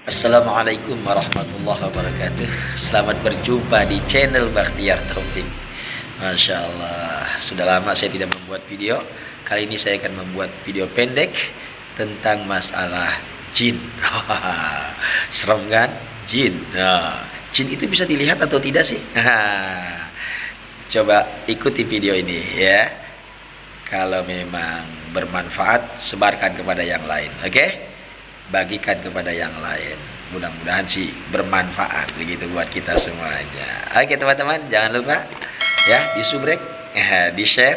Assalamualaikum warahmatullahi wabarakatuh. Selamat berjumpa di channel Bakhtiar Taufik. Masya Allah, sudah lama saya tidak membuat video. Kali ini saya akan membuat video pendek tentang masalah jin. Serem kan? Jin. Nah, jin itu bisa dilihat atau tidak sih? Coba ikuti video ini ya. Kalau memang bermanfaat, sebarkan kepada yang lain. Oke? Bagikan kepada yang lain. Mudah-mudahan sih bermanfaat begitu buat kita semuanya. Oke teman-teman, jangan lupa ya di subrek, di share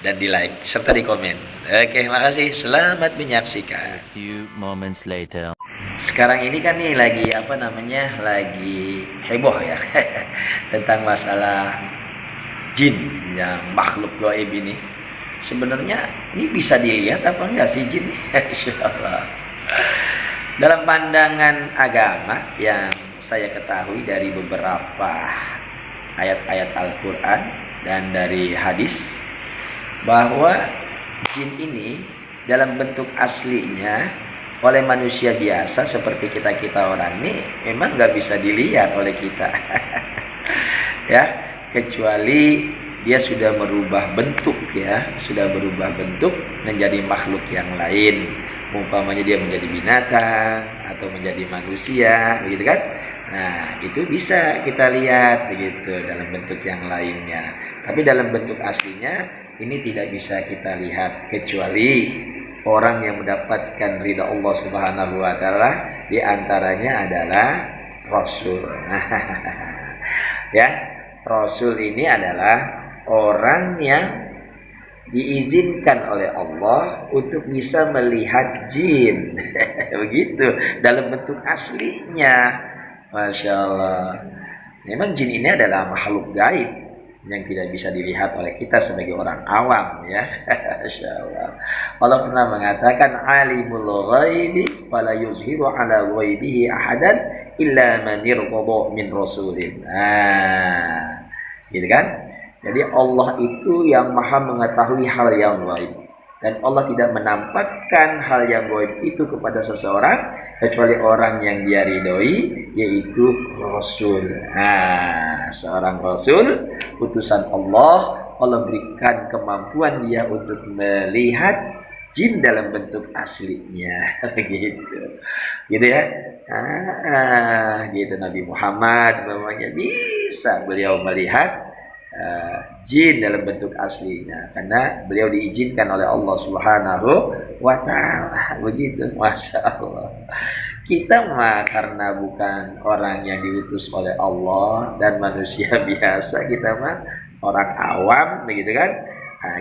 dan di like serta di komen. Oke, makasih. Selamat menyaksikan. Few moments later. Sekarang ini kan nih lagi lagi heboh ya tentang masalah jin yang makhluk gaib ini. Sebenarnya ini bisa dilihat apa enggak sih jin? Insyaallah. Dalam pandangan agama yang saya ketahui dari beberapa ayat-ayat Al-Quran dan dari hadis, bahwa jin ini dalam bentuk aslinya oleh manusia biasa seperti kita-kita orang ini memang nggak bisa dilihat oleh kita. Ya, kecuali dia sudah berubah bentuk menjadi makhluk yang lain. Umpamanya dia menjadi binatang atau menjadi manusia, begitu kan? Nah, itu bisa kita lihat begitu dalam bentuk yang lainnya. Tapi dalam bentuk aslinya ini tidak bisa kita lihat kecuali orang yang mendapatkan ridha Allah Subhanahu wa taala, di antaranya adalah Rasul. Ya, Rasul ini adalah orang yang diizinkan oleh Allah untuk bisa melihat jin. Begitu dalam bentuk aslinya. Masya Allah. Memang jin ini adalah makhluk gaib yang tidak bisa dilihat oleh kita sebagai orang awam ya. Masya Allah. Allah pernah mengatakan alimul ghaibi fala yuzhiru ala ghaibihi ahadan illa man irtada min rasulin. Nah, gitu kan? Jadi Allah itu yang maha mengetahui hal yang gaib, dan Allah tidak menampakkan hal yang gaib itu kepada seseorang kecuali orang yang dia ridhoi, yaitu Rasul. Seorang Rasul utusan Allah, Allah berikan kemampuan dia untuk melihat jin dalam bentuk aslinya. Gitu ya. Gitu Nabi Muhammad namanya bisa beliau melihat jin dalam bentuk aslinya karena beliau diizinkan oleh Allah Subhanahu wa taala. Begitu. Masya Allah. Kita mah karena bukan orang yang diutus oleh Allah dan manusia biasa, kita mah orang awam begitu kan.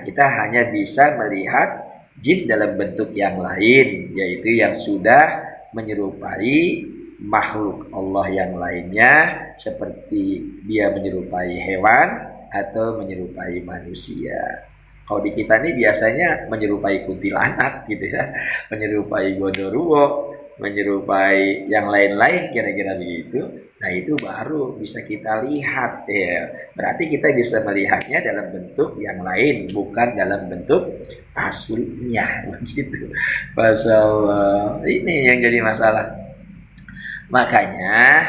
Kita hanya bisa melihat jin dalam bentuk yang lain, yaitu yang sudah menyerupai makhluk Allah yang lainnya, seperti dia menyerupai hewan atau menyerupai manusia. Kalau di kita ini biasanya menyerupai kuntilanak gitu ya, menyerupai gondoruo, menyerupai yang lain-lain kira-kira begitu. Nah, itu baru bisa kita lihat ya. Berarti kita bisa melihatnya dalam bentuk yang lain, bukan dalam bentuk aslinya begitu. Masya Allah. Ini yang jadi masalah. Makanya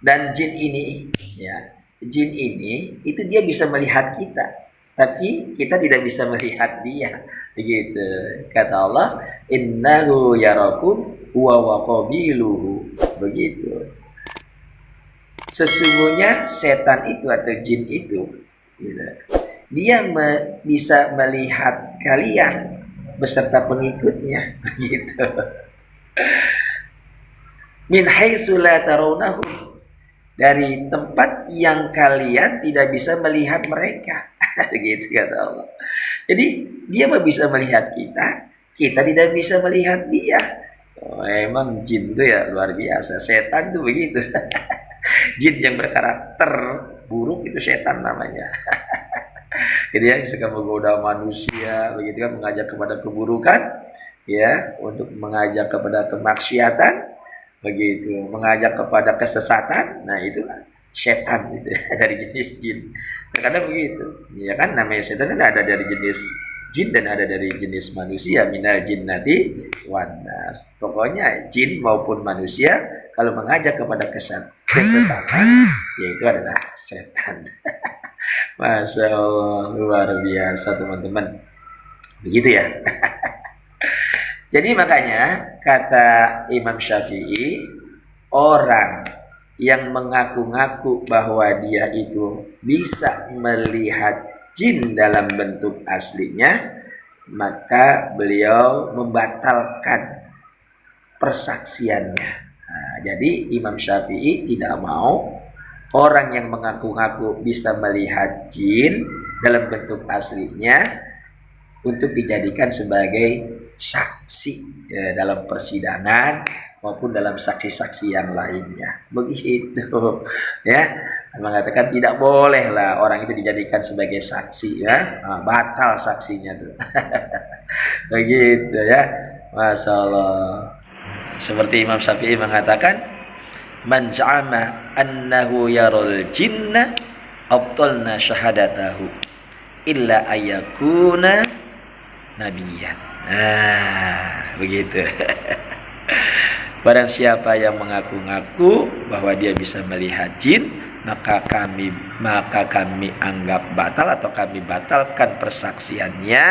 dan jin ini itu dia bisa melihat kita, tapi kita tidak bisa melihat dia. Begitu kata Allah, innahu yarakum huwa wa qabiluhu. Begitu. Sesungguhnya setan itu atau jin itu gitu, dia bisa melihat kalian beserta pengikutnya. Begitu. Min haitsu la tarawnahu, dari tempat yang kalian tidak bisa melihat mereka. Gitu kata Allah. Jadi dia bisa melihat kita, kita tidak bisa melihat dia. Emang jin itu ya luar biasa. Setan tuh begitu. Jin yang berkarakter buruk itu setan namanya. Gitu ya, suka menggoda manusia, begitu kan, mengajak kepada keburukan, ya, untuk mengajak kepada kemaksiatan, begitu, mengajak kepada kesesatan. Nah, itulah setan itu dari jenis jin. Terkadang begitu, ya kan, namanya setan kan ada dari jenis jin dan ada dari jenis manusia, minal jinnati wan nas. Pokoknya jin maupun manusia kalau mengajak kepada kesesatan yaitu adalah setan. Masya Allah, luar biasa teman-teman. Begitu ya. Jadi makanya kata Imam Syafi'i, orang yang mengaku-ngaku bahwa dia itu bisa melihat jin dalam bentuk aslinya, maka beliau membatalkan persaksiannya. Nah, jadi Imam Syafi'i tidak mau orang yang mengaku-ngaku bisa melihat jin dalam bentuk aslinya untuk dijadikan sebagai saksi dalam persidangan maupun dalam saksi-saksi yang lainnya. Begitu ya, mengatakan tidak boleh lah orang itu dijadikan sebagai saksi ya, batal saksinya tuh. Begitu ya, Masya Allah. Seperti Imam Syafi'i mengatakan, man za'ama annahu yarul jinna abtalna syahadatahu illa ayyakuna nabiyan. Nah, begitu. Barang siapa yang mengaku-ngaku bahwa dia bisa melihat jin, maka kami anggap batal atau kami batalkan persaksiannya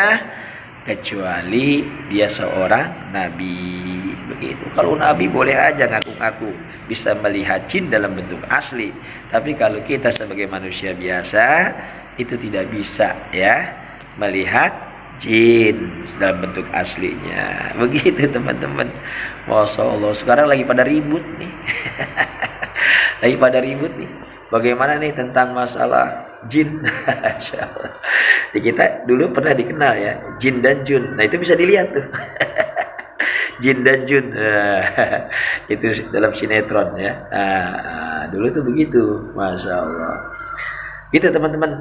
kecuali dia seorang nabi. Begitu. Kalau nabi boleh aja ngaku-ngaku bisa melihat jin dalam bentuk asli, tapi kalau kita sebagai manusia biasa itu tidak bisa ya melihat jin dalam bentuk aslinya. Begitu teman-teman. Masya Allah, sekarang lagi pada ribut nih. Lagi pada ribut nih. Bagaimana nih tentang masalah jin? Masya Allah. Di kita dulu pernah dikenal ya, jin dan jun. Nah itu bisa dilihat tuh. Jin dan jun. Itu dalam sinetron ya. Dulu tuh begitu. Masya Allah. Gitu teman-teman.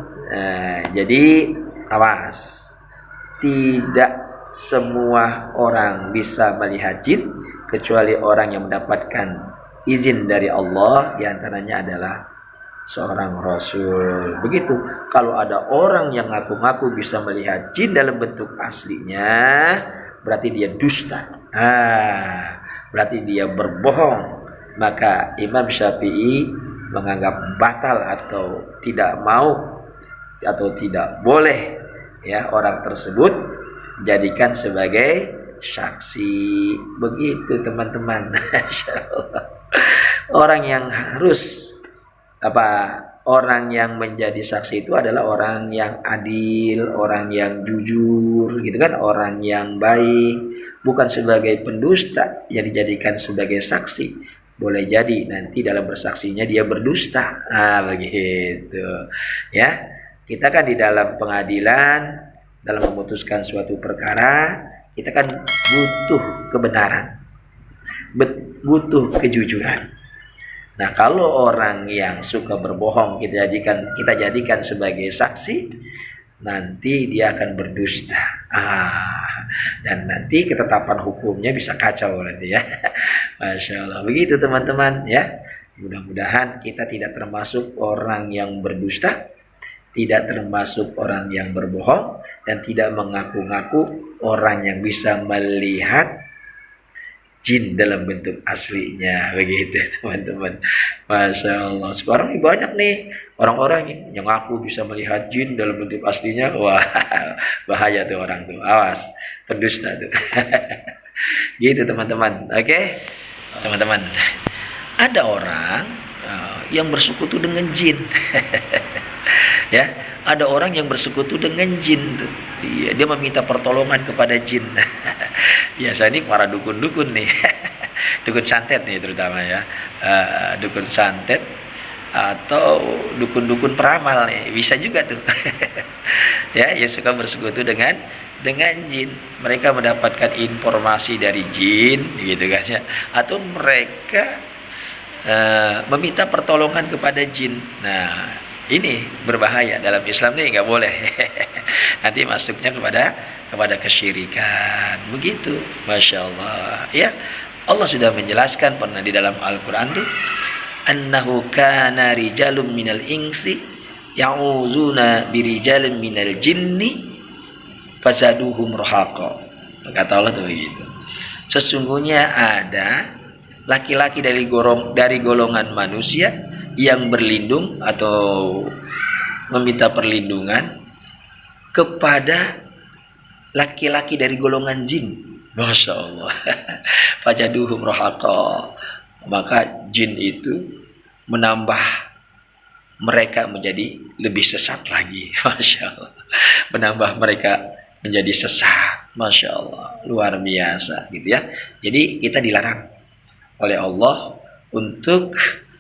Jadi awas. Tidak semua orang bisa melihat jin kecuali orang yang mendapatkan izin dari Allah, diantaranya adalah seorang Rasul. Begitu. Kalau ada orang yang ngaku-ngaku bisa melihat jin dalam bentuk aslinya, berarti dia dusta. Berarti dia berbohong. Maka Imam Syafi'i menganggap batal atau tidak mau atau tidak boleh ya orang tersebut dijadikan sebagai saksi. Begitu teman-teman. Orang yang harus orang yang menjadi saksi itu adalah orang yang adil, orang yang jujur gitu kan, orang yang baik, bukan sebagai pendusta yang dijadikan sebagai saksi. Boleh jadi nanti dalam bersaksinya dia berdusta. Begitu ya. Kita kan di dalam pengadilan, dalam memutuskan suatu perkara, kita kan butuh kebenaran, butuh kejujuran. Nah, kalau orang yang suka berbohong kita jadikan sebagai saksi, nanti dia akan berdusta. Dan nanti ketetapan hukumnya bisa kacau nanti ya. Masya Allah. Begitu teman-teman ya. Mudah-mudahan kita tidak termasuk orang yang berdusta, tidak termasuk orang yang berbohong, dan tidak mengaku-ngaku orang yang bisa melihat jin dalam bentuk aslinya. Begitu teman-teman. Masya Allah. Sekarang ini banyak nih orang-orang yang ngaku bisa melihat jin dalam bentuk aslinya. Wah, bahaya tuh orang tuh. Awas, pendusta tuh. Gitu teman-teman. Oke, teman-teman. Ada orang yang bersekutu dengan jin. Ya, ada orang yang bersekutu dengan jin tuh. Dia meminta pertolongan kepada jin. Biasa ini para dukun-dukun nih. Dukun santet nih terutama ya. Dukun santet atau dukun-dukun peramal nih, bisa juga tuh. Ya, yang suka bersekutu dengan jin. Mereka mendapatkan informasi dari jin gitu kan ya. Atau mereka meminta pertolongan kepada jin. Nah, ini berbahaya. Dalam Islam nih nggak boleh. Nanti masuknya kepada kesyirikan. Begitu. Masya Allah. Ya, Allah sudah menjelaskan pernah di dalam Al-Quran tuh, annahu kana rijalun minal insi ya'uzuna birijalin minal jinni fazaduhum rahaqa. Kata Allah tuh begitu. Sesungguhnya ada laki-laki dari golongan manusia yang berlindung atau meminta perlindungan kepada laki-laki dari golongan jin. Masya Allah. Fajaduhum rahaqa. Maka jin itu menambah mereka menjadi lebih sesat lagi. Masya Allah. Menambah mereka menjadi sesat. Masya Allah. Luar biasa gitu ya. Jadi kita dilarang oleh Allah untuk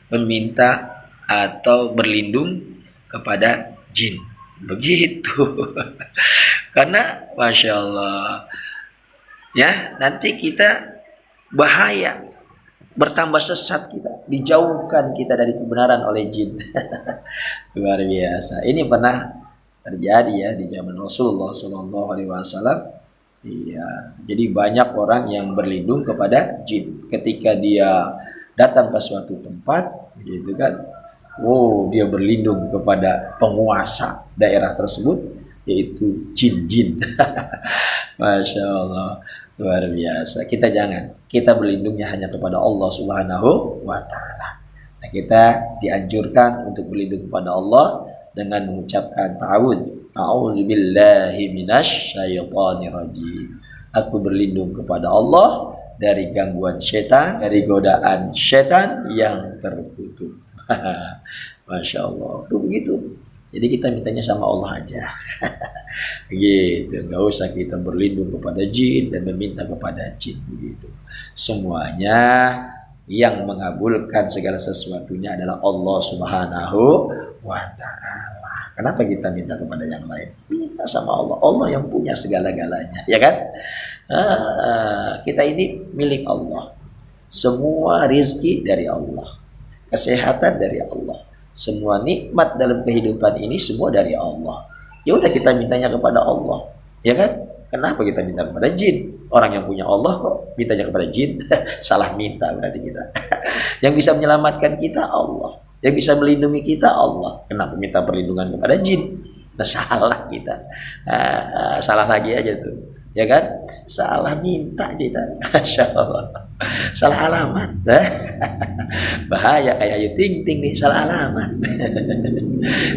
meminta atau berlindung kepada jin. Begitu. Karena Masya Allah, ya nanti kita bahaya, bertambah sesat kita, dijauhkan kita dari kebenaran oleh jin. Luar biasa. Ini pernah terjadi ya di zaman Rasulullah SAW. Iya, jadi banyak orang yang berlindung kepada jin. Ketika dia datang ke suatu tempat, gitu kan, dia berlindung kepada penguasa daerah tersebut, yaitu jin-jin. Masya Allah, luar biasa. Kita berlindungnya hanya kepada Allah Subhanahu wa Ta'ala. Nah, kita dianjurkan untuk berlindung kepada Allah dengan mengucapkan ta'awudz. A'udzubillahi minasyaitonir rajim. Aku berlindung kepada Allah dari gangguan setan, dari godaan setan yang terkutuk. Masya Allah. Tuh begitu. Jadi kita mintanya sama Allah aja. Gitu. Nggak usah kita berlindung kepada jin dan meminta kepada jin. Begitu. Semuanya yang mengabulkan segala sesuatunya adalah Allah Subhanahu wa Ta'ala. Kenapa kita minta kepada yang lain? Minta sama Allah. Allah yang punya segala-galanya, ya kan? Kita ini milik Allah. Semua rizki dari Allah, kesehatan dari Allah, semua nikmat dalam kehidupan ini semua dari Allah. Ya udah kita mintanya kepada Allah, ya kan? Kenapa kita minta kepada jin? Orang yang punya Allah kok mintanya kepada jin? Salah minta berarti kita. Yang bisa menyelamatkan kita Allah. Yang bisa melindungi kita Allah. Kenapa minta perlindungan kepada jin? Nah, salah kita. Salah lagi aja tuh. Ya kan? Salah minta kita. Masya Allah. Salah alamat. Bahaya kayak Ayu Ting Ting nih. Salah alamat.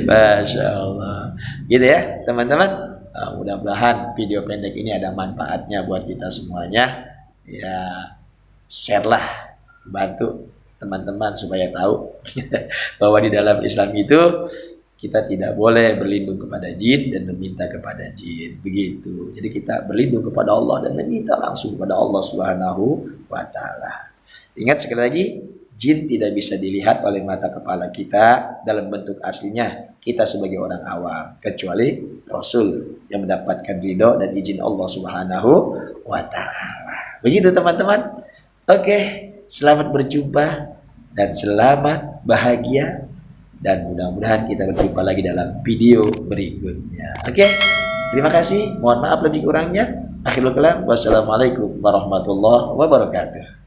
Masya Allah. Gitu ya teman-teman. Mudah-mudahan video pendek ini ada manfaatnya buat kita semuanya. Ya, share lah. Bantu teman-teman supaya tahu bahwa di dalam Islam itu kita tidak boleh berlindung kepada jin dan meminta kepada jin. Begitu. Jadi kita berlindung kepada Allah dan meminta langsung kepada Allah Subhanahu wa Ta'ala. Ingat sekali lagi, jin tidak bisa dilihat oleh mata kepala kita dalam bentuk aslinya. Kita sebagai orang awam, kecuali Rasul yang mendapatkan ridho dan izin Allah Subhanahu wa Ta'ala. Begitu teman-teman. Oke. Selamat berjumpa dan selamat bahagia, dan mudah-mudahan kita berjumpa lagi dalam video berikutnya. Oke, terima kasih. Mohon maaf lebih kurangnya. Akhirul kalam. Wassalamualaikum warahmatullahi wabarakatuh.